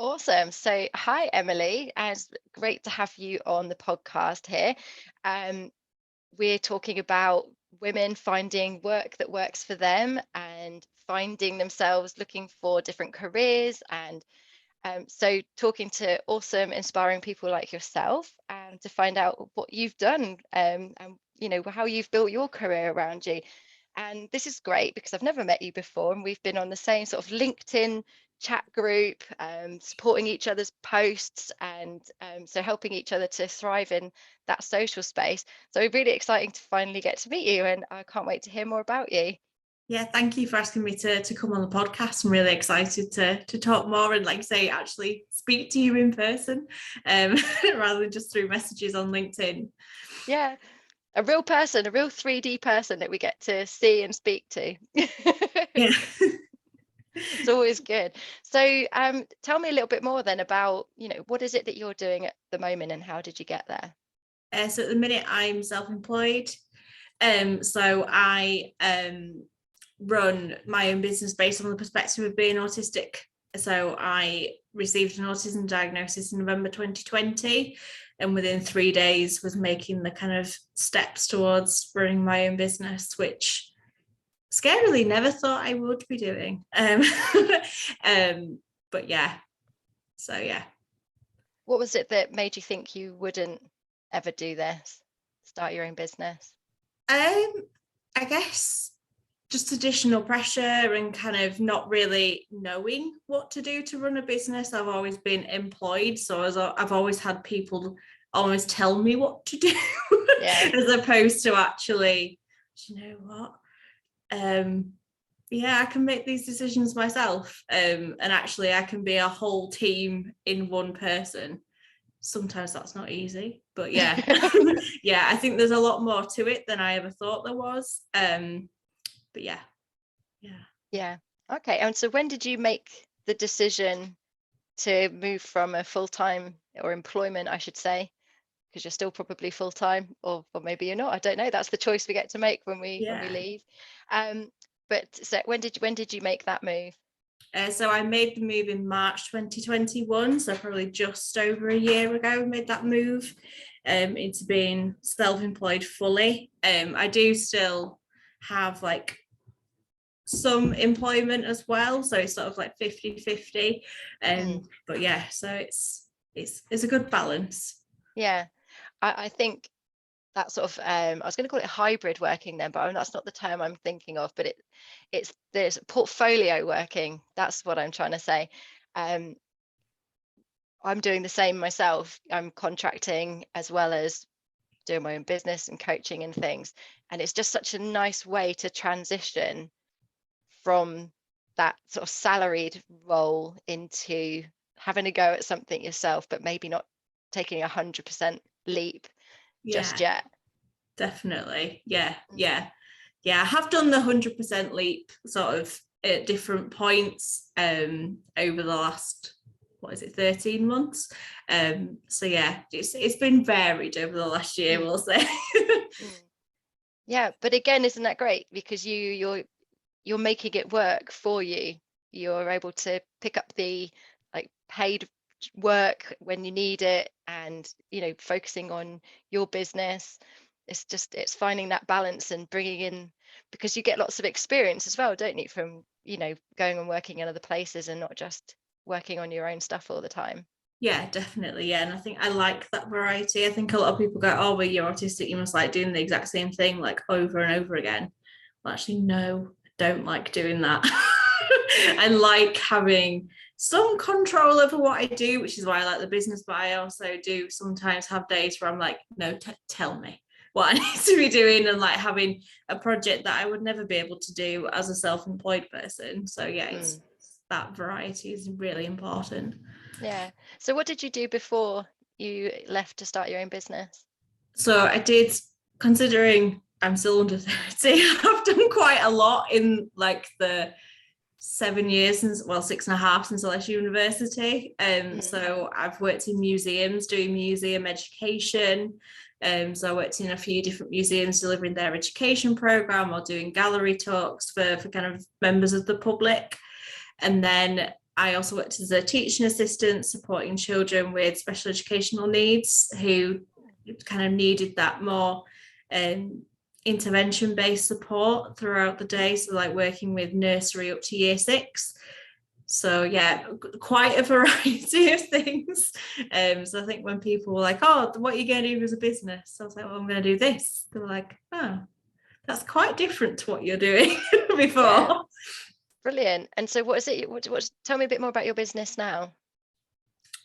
Awesome. So, hi, Emily, and it's great to have you on the podcast here. Um, we're talking about women finding work that works for them and finding themselves looking for different careers. And so, talking to awesome, inspiring people like yourself to find out what you've done and how you've built your career around you. And this is great because I've never met you before, and we've been on the same sort of LinkedIn chat group, supporting each other's posts, and so helping each other to thrive in that social space. So really exciting to finally get to meet you, and I can't wait to hear more about you. Yeah, thank you for asking me to come on the podcast. I'm really excited to talk more and, like I say, actually speak to you in person rather than just through messages on LinkedIn. Yeah, a real person, a real 3D person that we get to see and speak to. Yeah. It's always good. So tell me a little bit more then about, what is it that you're doing at the moment and how did you get there? So at the minute I'm self-employed. So I run my own business based on the perspective of being autistic. So I received an autism diagnosis in November 2020, and within 3 days was making the kind of steps towards running my own business, which scarily never thought I would be doing. But yeah, so yeah. What was it that made you think you wouldn't ever do this, start your own business? I guess just additional pressure and kind of not really knowing what to do to run a business. I've always been employed, so I've always had people almost tell me what to do, as opposed to actually, do you know what? I can make these decisions myself, and actually I can be a whole team in one person. Sometimes that's not easy, but yeah. Yeah, I think there's a lot more to it than I ever thought there was. But Yeah. Okay. And so when did you make the decision to move from a full-time or employment, I should say, because you're still probably full-time, or maybe you're not. I don't know. That's the choice we get to make when we leave. But so when did you make that move? So I made the move in March 2021, so probably just over a year ago I made that move into being self-employed fully. I do still have like some employment as well, so it's sort of like 50-50. But yeah, so it's a good balance. Yeah, I think that sort of I was going to call it hybrid working then, but that's not the term I'm thinking of. But there's portfolio working. That's what I'm trying to say. I'm doing the same myself. I'm contracting as well as doing my own business and coaching and things. And it's just such a nice way to transition from that sort of salaried role into having a go at something yourself, but maybe not taking 100% leap just yet. Definitely. Yeah. I have done the 100% leap sort of at different points over the last 13 months. So yeah, it's been varied over the last year, we'll say. Yeah, but again, isn't that great? Because you're making it work for you. You're able to pick up the paid work when you need it, and focusing on your business. It's finding that balance and bringing in, because you get lots of experience as well, don't you, from going and working in other places and not just working on your own stuff all the time. Yeah, definitely. Yeah, and I think I like that variety. I think a lot of people go, oh, well, you're autistic, you must like doing the exact same thing like over and over again. Well, actually, no, I don't like doing that. I like having some control over what I do, which is why I like the business, but I also do sometimes have days where I'm like, no, tell me what I need to be doing, and like having a project that I would never be able to do as a self-employed person. So yeah, that variety is really important. Yeah. So what did you do before you left to start your own business? So I did, considering I'm still under 30, I've done quite a lot in like the 7 years since, 6.5 since I left university. So I've worked in museums doing museum education. So I worked in a few different museums delivering their education program or doing gallery talks for kind of members of the public. And then I also worked as a teaching assistant supporting children with special educational needs who kind of needed that more intervention-based support throughout the day. So like working with nursery up to year 6. So yeah, quite a variety of things. So I think when people were like, oh, what are you going to do as a business? I was like, well, I'm going to do this. They were like, oh, that's quite different to what you're doing before. Yeah. Brilliant. And so what is it? Tell me a bit more about your business now.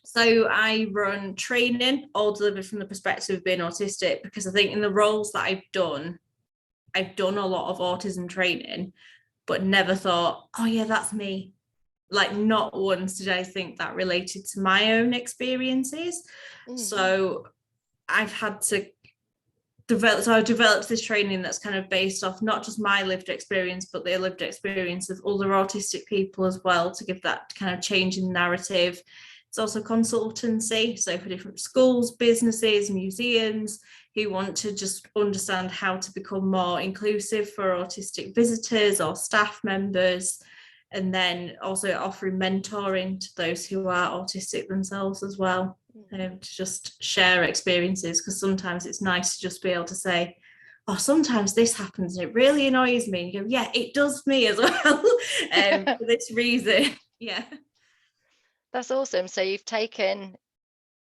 So I run training, all delivered from the perspective of being autistic, because I think in the roles that I've done a lot of autism training, but never thought, oh yeah, that's me. Like not once did I think that related to my own experiences. So I've had to I've developed this training that's kind of based off not just my lived experience, but the lived experience of other autistic people as well, to give that kind of change in narrative. It's also consultancy, so for different schools, businesses, museums who want to just understand how to become more inclusive for autistic visitors or staff members, and then also offering mentoring to those who are autistic themselves as well. To just share experiences, because sometimes it's nice to just be able to say, oh, sometimes this happens and it really annoys me, and you go, yeah, it does me as well. For this reason. Yeah, That's awesome. So you've taken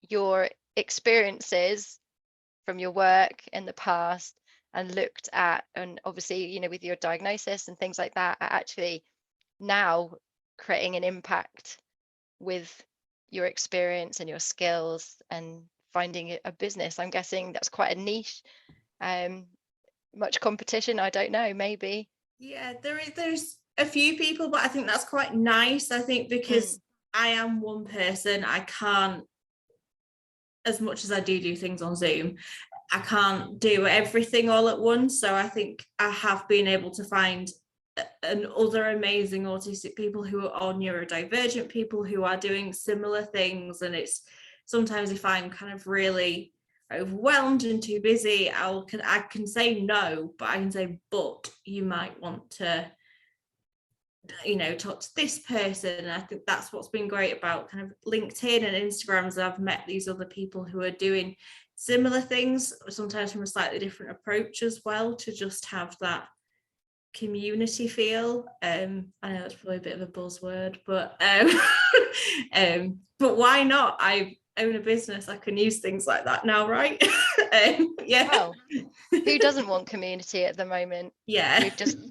your experiences from your work in the past and looked at, and obviously, you know, with your diagnosis and things like that, are actually now creating an impact with your experience and your skills and finding a business. I'm guessing that's quite a niche. Much competition? I don't know, maybe. yeah, there's a few people, but I think that's quite nice. I think because I am one person, I can't, as much as I do things on Zoom, I can't do everything all at once. So I think I have been able to find other amazing autistic people who are neurodivergent people who are doing similar things. And it's sometimes, if I'm kind of really overwhelmed and too busy, I can say no, but I can say, but you might want to, you know, talk to this person. And I think that's what's been great about kind of LinkedIn and Instagram, is I've met these other people who are doing similar things, sometimes from a slightly different approach as well, to just have that community feel. I know that's probably a bit of a buzzword, but but why not? I own a business, I can use things like that now, right? Yeah. Well, who doesn't want community at the moment? Yeah.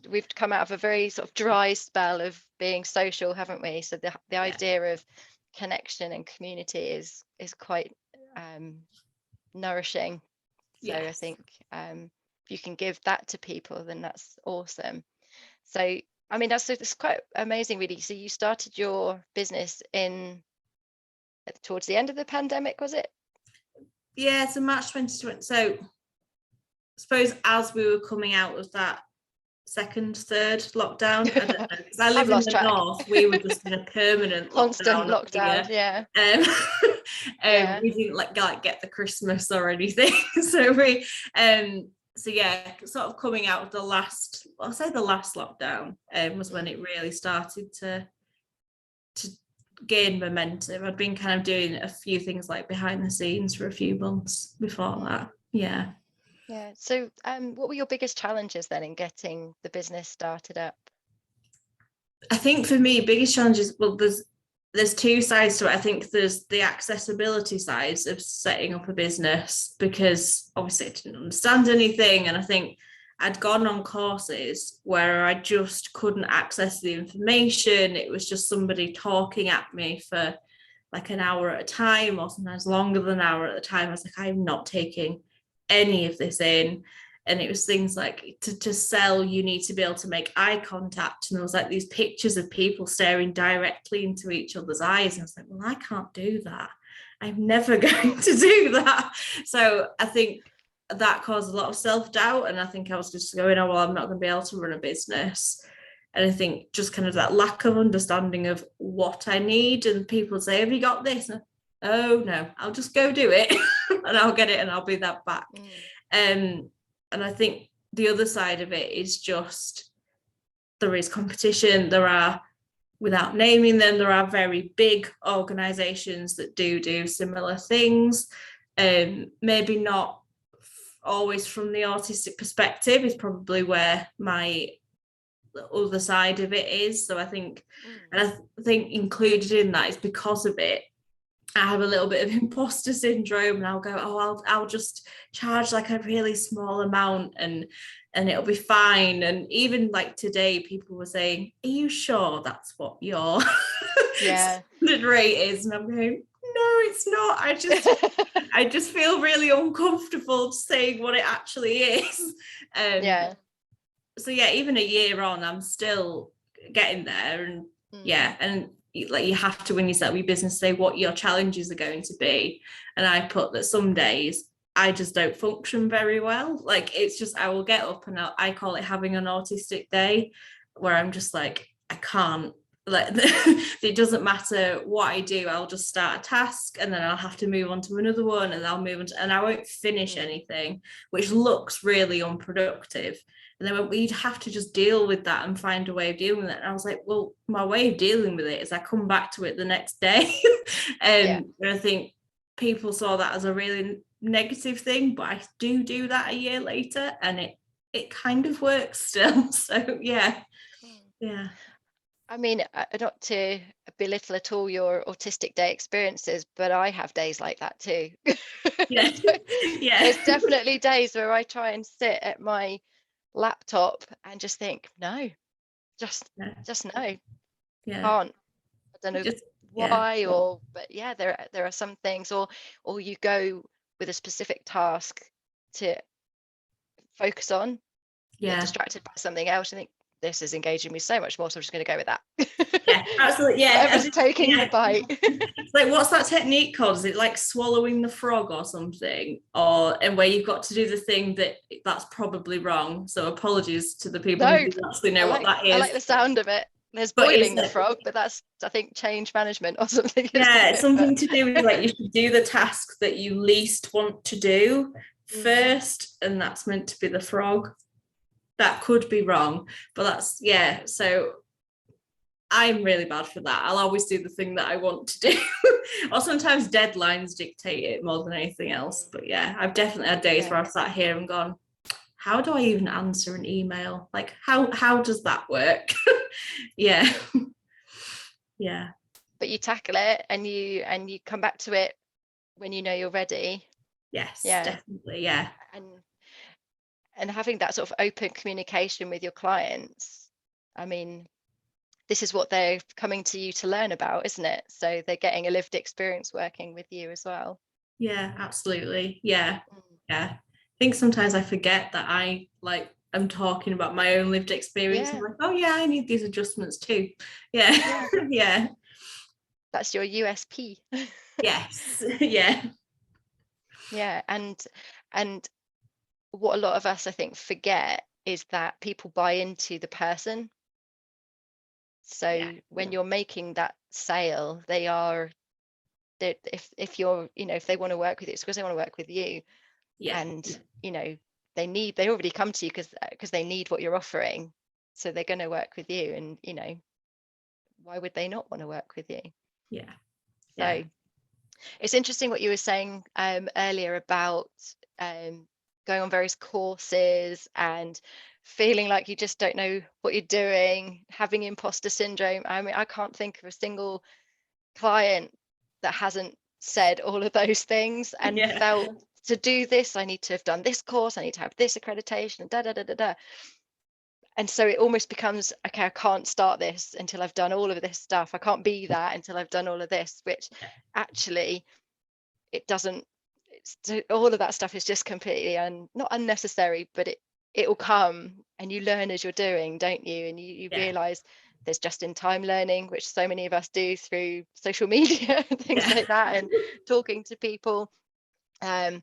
We've come out of a very sort of dry spell of being social, haven't we? So the idea of connection and community is quite nourishing. So I think if you can give that to people, then that's awesome. So I mean, it's quite amazing, really. So you started your business towards the end of the pandemic, was it? Yeah, so March 2020. So I suppose as we were coming out of that third lockdown, I don't know, because I live in the north, we were just in a permanent constant lockdown. Yeah. We didn't like get the Christmas or anything. So we sort of coming out of the last lockdown was when it really started to gain momentum. I'd been kind of doing a few things like behind the scenes for a few months before that. Yeah. So what were your biggest challenges then in getting the business started up? I think for me, biggest challenges, well, there's two sides to it. I think there's the accessibility sides of setting up a business, because obviously I didn't understand anything, and I think I'd gone on courses where I just couldn't access the information. It was just somebody talking at me for like an hour at a time, or sometimes longer than an hour at a time. I was like, I'm not taking any of this in. And it was things like, to sell, you need to be able to make eye contact. And there was like these pictures of people staring directly into each other's eyes. And I was like, well, I can't do that. I'm never going to do that. So I think that caused a lot of self-doubt. And I think I was just going, oh, well, I'm not going to be able to run a business. And I think just kind of that lack of understanding of what I need. And people say, have you got this? And, oh, no, I'll just go do it and I'll get it and I'll be that back. And I think the other side of it is just, there is competition. There are without naming them, there are very big organizations that do similar things. Maybe not always from the autistic perspective is probably where my other side of it is. So I think, and I think included in that is because of it, I have a little bit of imposter syndrome, and I'll go, oh, I'll just charge like a really small amount and it'll be fine. And even like today, people were saying, are you sure that's what your standard rate is? And I'm going, no, it's not. I just feel really uncomfortable saying what it actually is. So yeah, even a year on, I'm still getting there. And and like you have to, when you set up your business, say what your challenges are going to be. And I put that some days I just don't function very well. Like it's just, I will get up and I call it having an autistic day, where I'm just like, I can't, like it doesn't matter what I do, I'll just start a task and then I'll have to move on to another one, and I'll move on to, and I won't finish anything, which looks really unproductive. And they went, well, you'd have to just deal with that and find a way of dealing with it. And I was like, well, my way of dealing with it is I come back to it the next day. And I think people saw that as a really negative thing, but I do that a year later, and it kind of works still. So yeah. I mean, not to belittle at all your autistic day experiences, but I have days like that too. There's definitely days where I try and sit at my laptop and just think, no, just no, can't. I don't know why, but there are some things, or you go with a specific task to focus on, get distracted by something else, and think, this is engaging me so much more, so I'm just going to go with that. Absolutely. Whatever's taking the bite. It's like, what's that technique called? Is it like swallowing the frog or something? And where you've got to do the thing that's probably wrong. So apologies to the people who actually know what that is. I like the sound of it. There's boiling the frog, but that's, I think, change management or something. It's something to do with like, you should do the task that you least want to do first, and that's meant to be the frog. That could be wrong, but that's so I'm really bad for that. I'll always do the thing that I want to do. Or sometimes deadlines dictate it more than anything else. But I've definitely had days where I've sat here and gone, how do I even answer an email? Like how does that work? But you tackle it and you come back to it when you know you're ready. Definitely. And having that sort of open communication with your clients, I mean, this is what they're coming to you to learn about, isn't it? So they're getting a lived experience working with you as well. Yeah, absolutely. I think sometimes I forget that I'm talking about my own lived experience. I'm like, oh I need these adjustments too. That's your USP. Yes. And what a lot of us, I think, forget is that people buy into the person. So when you're making that sale, if you're, if they want to work with you, it's because they want to work with you. And they already come to you because they need what you're offering, so they're going to work with you. And why would they not want to work with you? So it's interesting what you were saying earlier about going on various courses and feeling like you just don't know what you're doing, having imposter syndrome. I mean, I can't think of a single client that hasn't said all of those things and felt, to do this, I need to have done this course, I need to have this accreditation, and And so it almost becomes, okay, I can't start this until I've done all of this stuff. I can't be that until I've done all of this, which actually it doesn't. All of that stuff is just completely not unnecessary, but it will come, and you learn as you're doing, don't you? And you realize there's just-in-time learning, which so many of us do through social media and things like that, and talking to people. And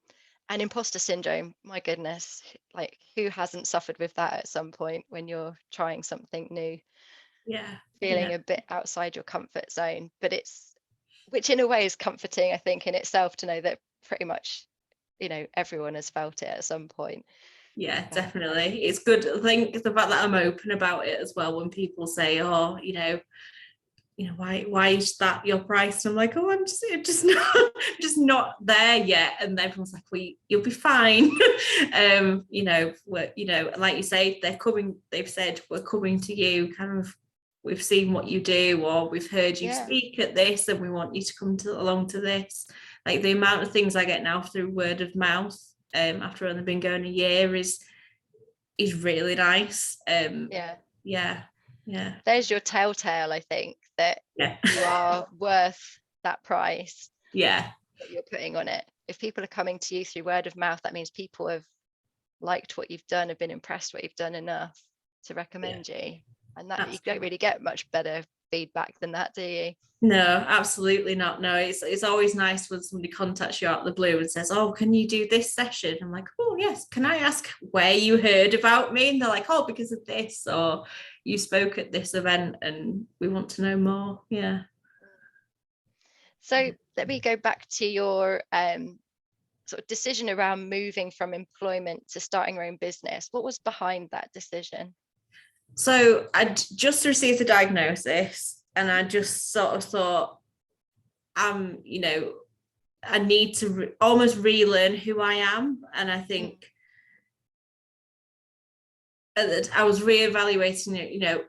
imposter syndrome, my goodness, like who hasn't suffered with that at some point when you're trying something new? Feeling a bit outside your comfort zone, but which in a way is comforting, I think, in itself, to know that pretty much everyone has felt it at some point. Definitely. It's good. I think the fact that I'm open about it as well, when people say, oh, why is that your price? And I'm like, oh, I'm just not just not there yet. And everyone's like, well, you'll be fine. Like you say, they've said, we're coming to you, kind of, we've seen what you do, or we've heard you speak at this, and we want you to come along to this. Like, the amount of things I get now through word of mouth, after only been going a year, is really nice. There's your telltale, I think, that you are worth that price that you're putting on it. If people are coming to you through word of mouth, that means people have liked what you've done, have been impressed what you've done enough to recommend you. And that, you don't really get much better feedback than that, do you? No, absolutely not. No, it's always nice when somebody contacts you out of the blue and says, oh, can you do this session? I'm like, oh yes, can I ask where you heard about me? And they're like, oh, because of this, or you spoke at this event and we want to know more. Yeah. So let me go back to your sort of decision around moving from employment to starting your own business. What was behind that decision? So I'd just received a diagnosis, and I just sort of thought, I need to almost relearn who I am. And I think I was reevaluating it,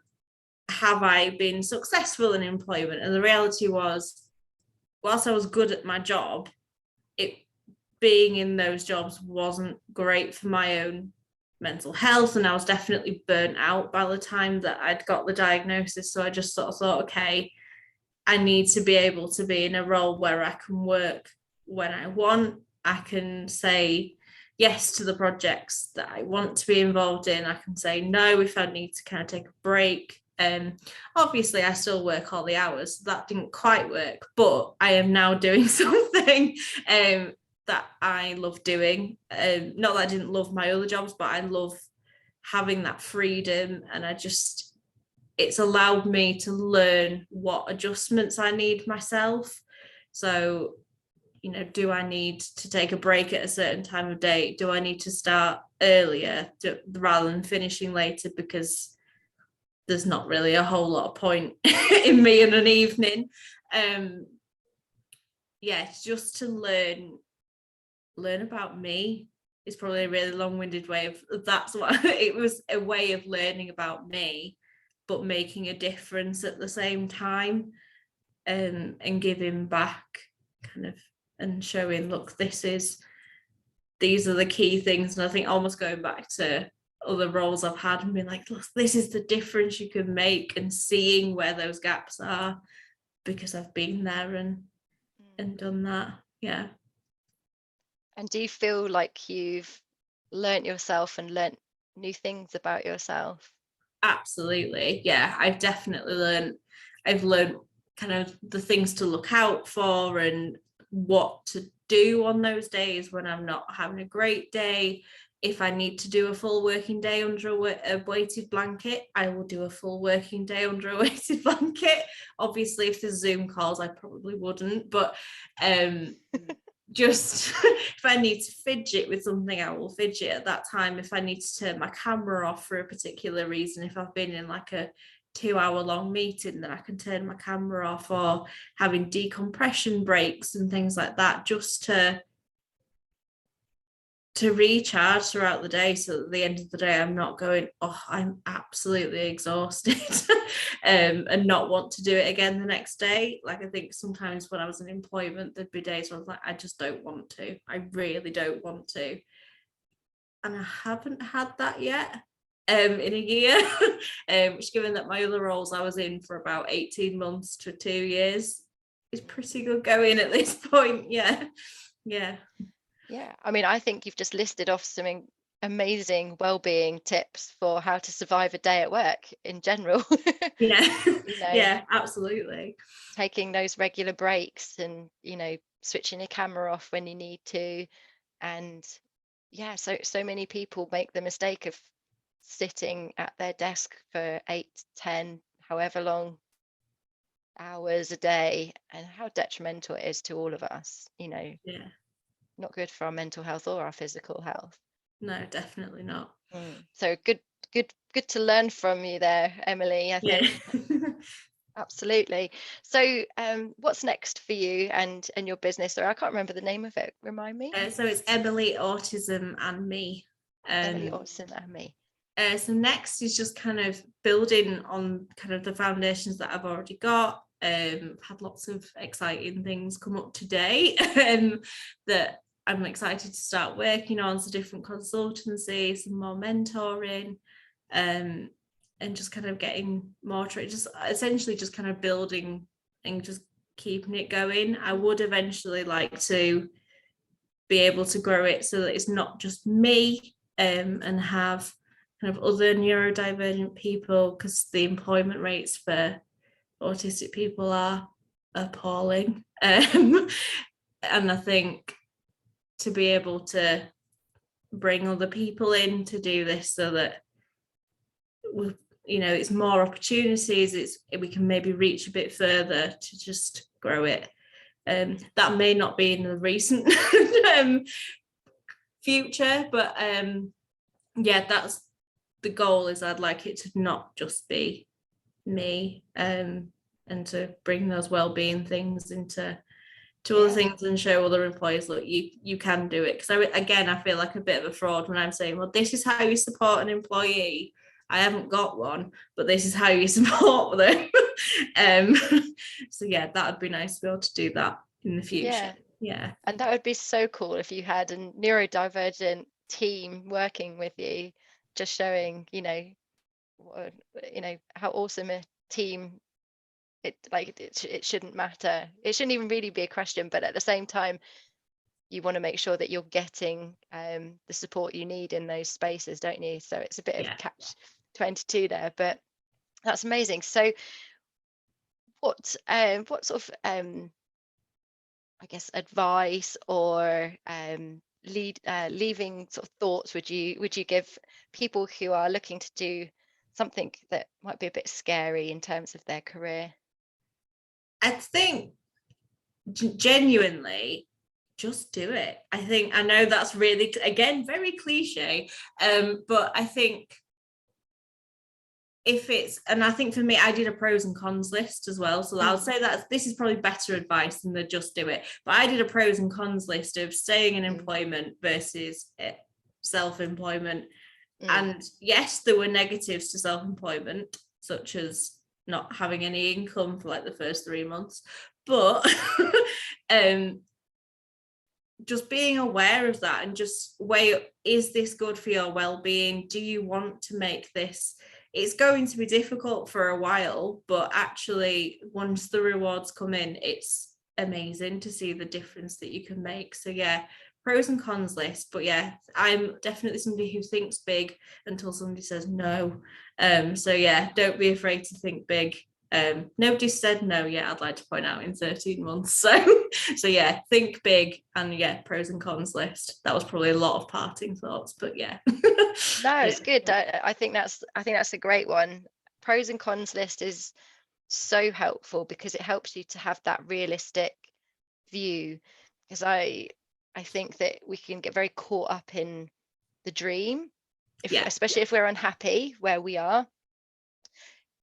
have I been successful in employment? And the reality was, whilst I was good at my job, being in those jobs wasn't great for my own mental health, and I was definitely burnt out by the time that I'd got the diagnosis. So I just sort of thought, okay, I need to be able to be in a role where I can work when I want. I can say yes to the projects that I want to be involved in. I can say no if I need to kind of take a break. Obviously I still work all the hours. That didn't quite work, but I am now doing something that I love doing. Not that I didn't love my other jobs, but I love having that freedom, and it's allowed me to learn what adjustments I need myself. So, do I need to take a break at a certain time of day? Do I need to start earlier rather than finishing later, because there's not really a whole lot of point in me in an evening. It's just to learn about me. Is probably a really long-winded way of that's what it was, a way of learning about me, but making a difference at the same time, and giving back, kind of, and showing, look, these are the key things. And I think almost going back to other roles I've had and being like, look, this is the difference you can make, and seeing where those gaps are, because I've been there and done that. Yeah. And do you feel like you've learnt yourself and learnt new things about yourself? Absolutely. Yeah, I've definitely learned kind of the things to look out for, and what to do on those days when I'm not having a great day. If I need to do a full working day under a weighted blanket, I will do a full working day under a weighted blanket. Obviously, if there's Zoom calls, I probably wouldn't, but just if I need to fidget with something, I will fidget at that time. If I need to turn my camera off for a particular reason, if I've been in like a 2-hour long meeting, then I can turn my camera off, or having decompression breaks and things like that, just to recharge throughout the day, so at the end of the day I'm not going, oh, I'm absolutely exhausted, and not want to do it again the next day. Like, I think sometimes when I was in employment, there'd be days where I was like, I just don't want to, I really don't want to, and I haven't had that yet in a year, which, given that my other roles I was in for about 18 months to 2 years, is pretty good going at this point. Yeah. I mean, I think you've just listed off some amazing well-being tips for how to survive a day at work in general. Yeah, absolutely. Taking those regular breaks, and switching your camera off when you need to. And so many people make the mistake of sitting at their desk for 8, 10, however long hours a day, and how detrimental it is to all of us. Not good for our mental health or our physical health. No, definitely not. So good to learn from you there, Emily, I think. Absolutely. So, what's next for you and your business? Or I can't remember the name of it. Remind me. So it's Emily, Autism and Me. Emily Olsen and me. So next is just kind of building on kind of the foundations that I've already got. Had lots of exciting things come up today that I'm excited to start working on, so different consultancies, some more mentoring, and just kind of getting more just essentially just kind of building and just keeping it going. I would eventually like to be able to grow it so that it's not just me, and have kind of other neurodivergent people, because the employment rates for autistic people are appalling. And I think to be able to bring other people in to do this so that we, it's more opportunities, we can maybe reach a bit further to just grow it. That may not be in the recent future, but yeah, that's the goal. Is I'd like it to not just be me, and to bring those well-being things into other things and show other employers, look, you can do it. Because I feel like a bit of a fraud when I'm saying, well, this is how you support an employee. I haven't got one, but this is how you support them. So yeah, that would be nice to be able to do that in the future. Yeah. And that would be so cool if you had a neurodivergent team working with you, just showing, how awesome a team it shouldn't matter. It shouldn't even really be a question, but at the same time, you want to make sure that you're getting the support you need in those spaces, don't you? So it's a bit of catch 22 there, but that's amazing. So what sort of I guess advice or leaving sort of thoughts would you give people who are looking to do something that might be a bit scary in terms of their career? I think genuinely just do it. I know that's really, again, very cliche, but I think and I think for me, I did a pros and cons list as well. So I'll say that this is probably better advice than the just do it. But I did a pros and cons list of staying in employment versus self-employment. And yes, there were negatives to self-employment, such as not having any income for like the first 3 months. But just being aware of that and just weigh, is this good for your well-being? Do you want to make this? It's going to be difficult for a while, but actually once the rewards come in, it's amazing to see the difference that you can make. So yeah, pros and cons list. But yeah, I'm definitely somebody who thinks big until somebody says no. So yeah, don't be afraid to think big. Nobody said no yet, I'd like to point out, in 13 months. So yeah, think big, and yeah, pros and cons list. That was probably a lot of parting thoughts, but yeah. No, it's good. I think that's a great one. Pros and cons list is so helpful because it helps you to have that realistic view. Because I think that we can get very caught up in the dream, especially if we're unhappy where we are.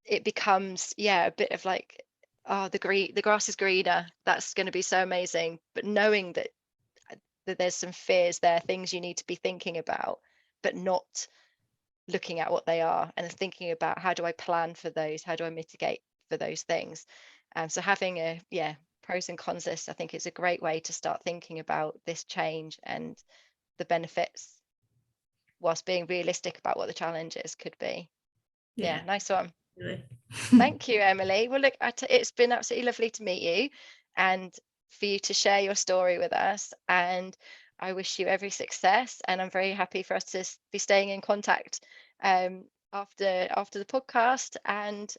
It becomes a bit of like, oh, the grass is greener, that's going to be so amazing. But knowing that there's some fears there, things you need to be thinking about, but not looking at what they are and thinking about, how do I plan for those, how do I mitigate for those things. So having a pros and cons list, I think, is a great way to start thinking about this change and the benefits, whilst being realistic about what the challenges could be. Yeah, nice one. Thank you, Emily. Well, look, it's been absolutely lovely to meet you and for you to share your story with us. And I wish you every success. And I'm very happy for us to be staying in contact after the podcast. And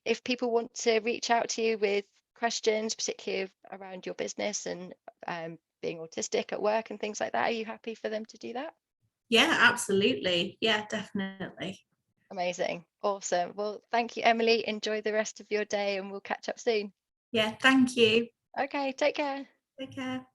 if people want to reach out to you with questions, particularly around your business and being autistic at work and things like that, are you happy for them to do that? Yeah, absolutely. Yeah, definitely. Amazing. Awesome. Well, thank you, Emily. Enjoy the rest of your day and we'll catch up soon. Yeah, thank you. Okay, take care. Take care.